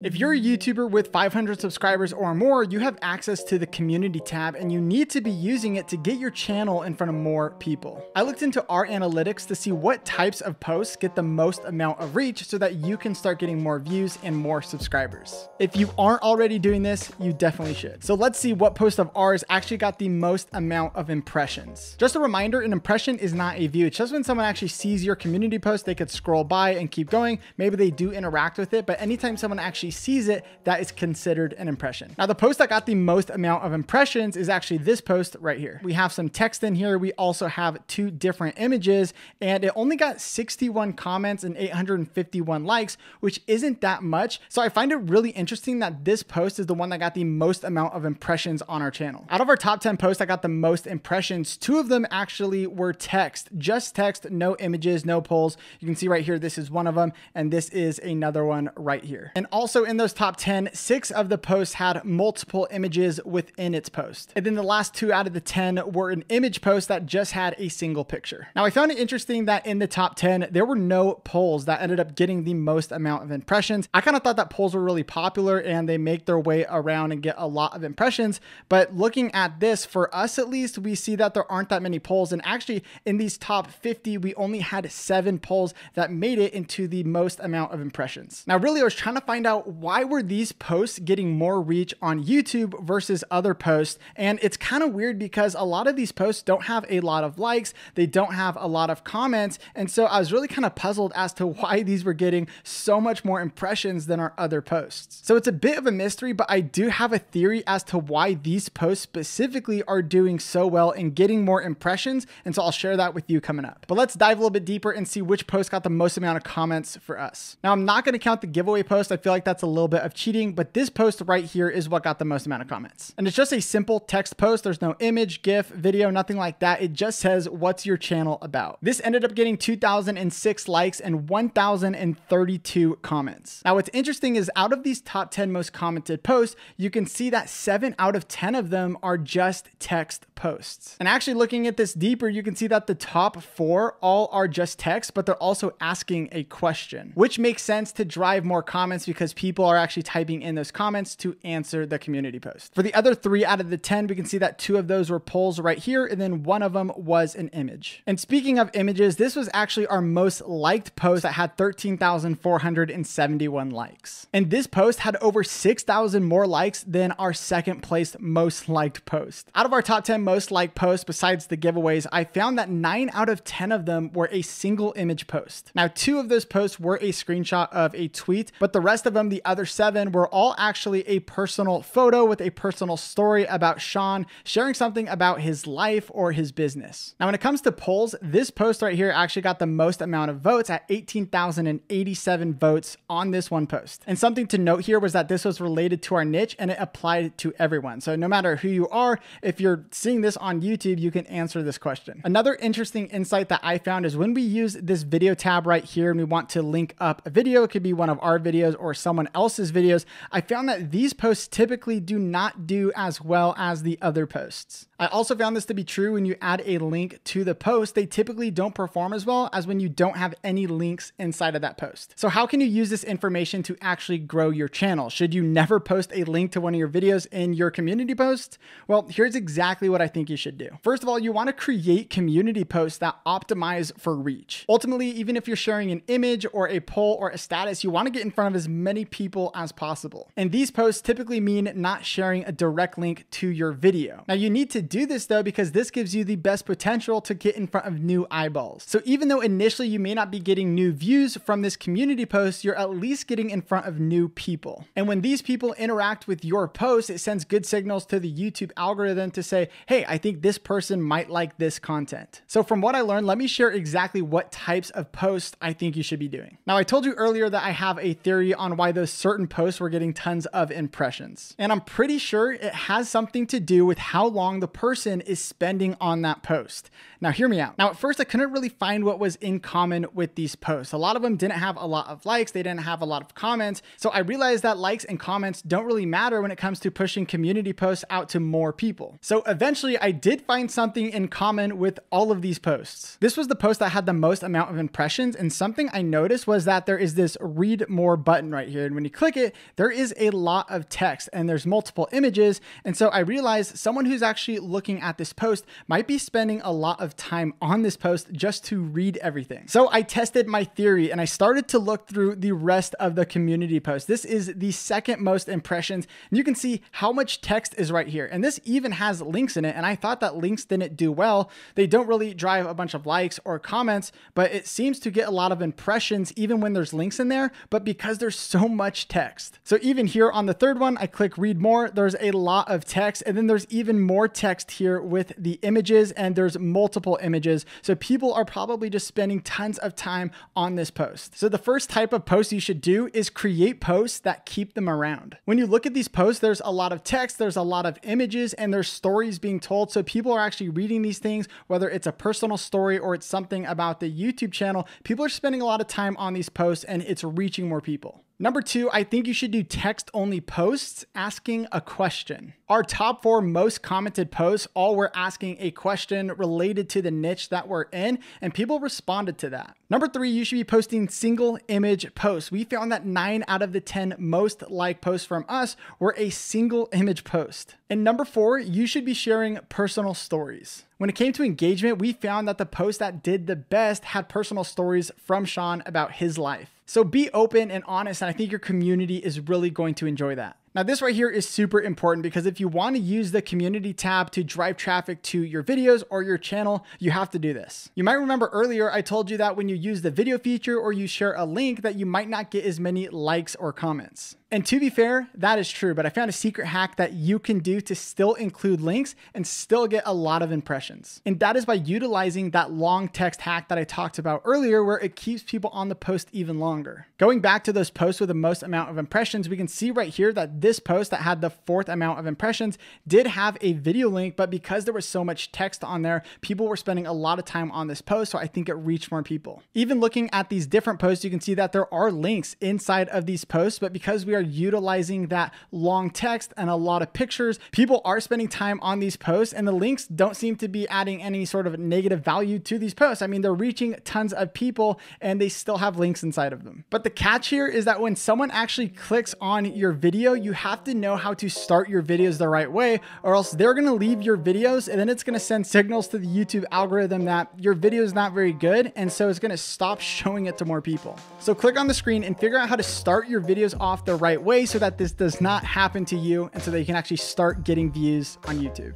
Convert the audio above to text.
If you're a YouTuber with 500 subscribers or more, you have access to the community tab and you need to be using it to get your channel in front of more people. I looked into our analytics to see what types of posts get the most amount of reach so that you can start getting more views and more subscribers. If you aren't already doing this, you definitely should. So let's see what post of ours actually got the most amount of impressions. Just a reminder, an impression is not a view. It's just when someone actually sees your community post, they could scroll by and keep going. Maybe they do interact with it, but anytime someone actually sees it, that is considered an impression. Now, the post that got the most amount of impressions is actually this post right here. We have some text in here. We also have 2 different images, and it only got 61 comments and 851 likes, which isn't that much. So I find it really interesting that this post is the one that got the most amount of impressions on our channel. Out of our top 10 posts that got the most impressions, 2 of them actually were text, just text, no images, no polls. You can see right here, this is one of them, and this is another one right here. And also in those top 10, 6 of the posts had multiple images within its post. And then the last 2 out of the 10 were an image post that just had a single picture. Now, I found it interesting that in the top 10, there were no polls that ended up getting the most amount of impressions. I kind of thought that polls were really popular and they make their way around and get a lot of impressions. But looking at this, for us at least, we see that there aren't that many polls. And actually in these top 50, we only had 7 polls that made it into the most amount of impressions. Now, really, I was trying to find out why were these posts getting more reach on YouTube versus other posts. And it's kind of weird because a lot of these posts don't have a lot of likes. They don't have a lot of comments. And so I was really kind of puzzled as to why these were getting so much more impressions than our other posts. So it's a bit of a mystery, but I do have a theory as to why these posts specifically are doing so well and getting more impressions. And so I'll share that with you coming up. But let's dive a little bit deeper and see which post got the most amount of comments for us. Now, I'm not going to count the giveaway post. I feel like that's a little bit of cheating, but this post right here is what got the most amount of comments. And it's just a simple text post. There's no image, GIF, video, nothing like that. It just says, what's your channel about? This ended up getting 2,006 likes and 1,032 comments. Now, what's interesting is out of these top 10 most commented posts, you can see that 7 out of 10 of them are just text posts. And actually looking at this deeper, you can see that the top 4 all are just text, but they're also asking a question, which makes sense to drive more comments because people are actually typing in those comments to answer the community post. For the other 3 out of the 10, we can see that 2 of those were polls right here, and then 1 of them was an image. And speaking of images, this was actually our most liked post that had 13,471 likes. And this post had over 6,000 more likes than our second place most liked post. Out of our top 10 most liked posts, besides the giveaways, I found that 9 out of 10 of them were a single image post. Now, 2 of those posts were a screenshot of a tweet, but the rest of them, the other 7, were all actually a personal photo with a personal story about Sean sharing something about his life or his business. Now, when it comes to polls, this post right here actually got the most amount of votes at 18,087 votes on this one post. And something to note here was that this was related to our niche and it applied to everyone. So no matter who you are, if you're seeing this on YouTube, you can answer this question. Another interesting insight that I found is when we use this video tab right here and we want to link up a video, it could be one of our videos or someone else's videos, I found that these posts typically do not do as well as the other posts. I also found this to be true when you add a link to the post, they typically don't perform as well as when you don't have any links inside of that post. So how can you use this information to actually grow your channel? Should you never post a link to one of your videos in your community post? Well, here's exactly what I think you should do. First of all, you want to create community posts that optimize for reach. Ultimately, even if you're sharing an image or a poll or a status, you want to get in front of as many people as possible. And these posts typically mean not sharing a direct link to your video. Now, you need to do this though, because this gives you the best potential to get in front of new eyeballs. So even though initially you may not be getting new views from this community post, you're at least getting in front of new people. And when these people interact with your post, it sends good signals to the YouTube algorithm to say, hey, I think this person might like this content. So from what I learned, let me share exactly what types of posts I think you should be doing. Now, I told you earlier that I have a theory on why those certain posts were getting tons of impressions. And I'm pretty sure it has something to do with how long the person is spending on that post. Now hear me out. Now at first I couldn't really find what was in common with these posts. A lot of them didn't have a lot of likes. They didn't have a lot of comments. So I realized that likes and comments don't really matter when it comes to pushing community posts out to more people. So eventually I did find something in common with all of these posts. This was the post that had the most amount of impressions, and something I noticed was that there is this read more button right here. And when you click it, there is a lot of text and there's multiple images. And so I realized someone who's actually looking at this post might be spending a lot of time on this post just to read everything. So I tested my theory and I started to look through the rest of the community post. This is the second most impressions. And you can see how much text is right here. And this even has links in it. And I thought that links didn't do well. They don't really drive a bunch of likes or comments, but it seems to get a lot of impressions even when there's links in there, but because there's so much text. So even here on the third one, I click read more, there's a lot of text, and then there's even more text here with the images, and there's multiple images. So people are probably just spending tons of time on this post. So the first type of post you should do is create posts that keep them around. When you look at these posts, there's a lot of text, there's a lot of images, and there's stories being told. So people are actually reading these things, whether it's a personal story or it's something about the YouTube channel. People are spending a lot of time on these posts and it's reaching more people. Number two, I think you should do text-only posts asking a question. Our top 4 most commented posts all were asking a question related to the niche that we're in, and people responded to that. Number 3, you should be posting single image posts. We found that 9 out of the 10 most liked posts from us were a single image post. And number 4, you should be sharing personal stories. When it came to engagement, we found that the post that did the best had personal stories from Sean about his life. So be open and honest, and I think your community is really going to enjoy that. Now this right here is super important because if you want to use the community tab to drive traffic to your videos or your channel, you have to do this. You might remember earlier I told you that when you use the video feature or you share a link that you might not get as many likes or comments. And to be fair, that is true, but I found a secret hack that you can do to still include links and still get a lot of impressions. And that is by utilizing that long text hack that I talked about earlier, where it keeps people on the post even longer. Going back to those posts with the most amount of impressions, we can see right here that this post that had the 4th amount of impressions did have a video link, but because there was so much text on there, people were spending a lot of time on this post, so I think it reached more people. Even looking at these different posts, you can see that there are links inside of these posts, but because we are utilizing that long text and a lot of pictures, people are spending time on these posts, and the links don't seem to be adding any sort of negative value to these posts. I mean, they're reaching tons of people and they still have links inside of them. But the catch here is that when someone actually clicks on your video, you have to know how to start your videos the right way, or else they're going to leave your videos and then it's going to send signals to the YouTube algorithm that your video is not very good, and so it's going to stop showing it to more people. So click on the screen and figure out how to start your videos off the right way so that this does not happen to you and so that you can actually start getting views on YouTube.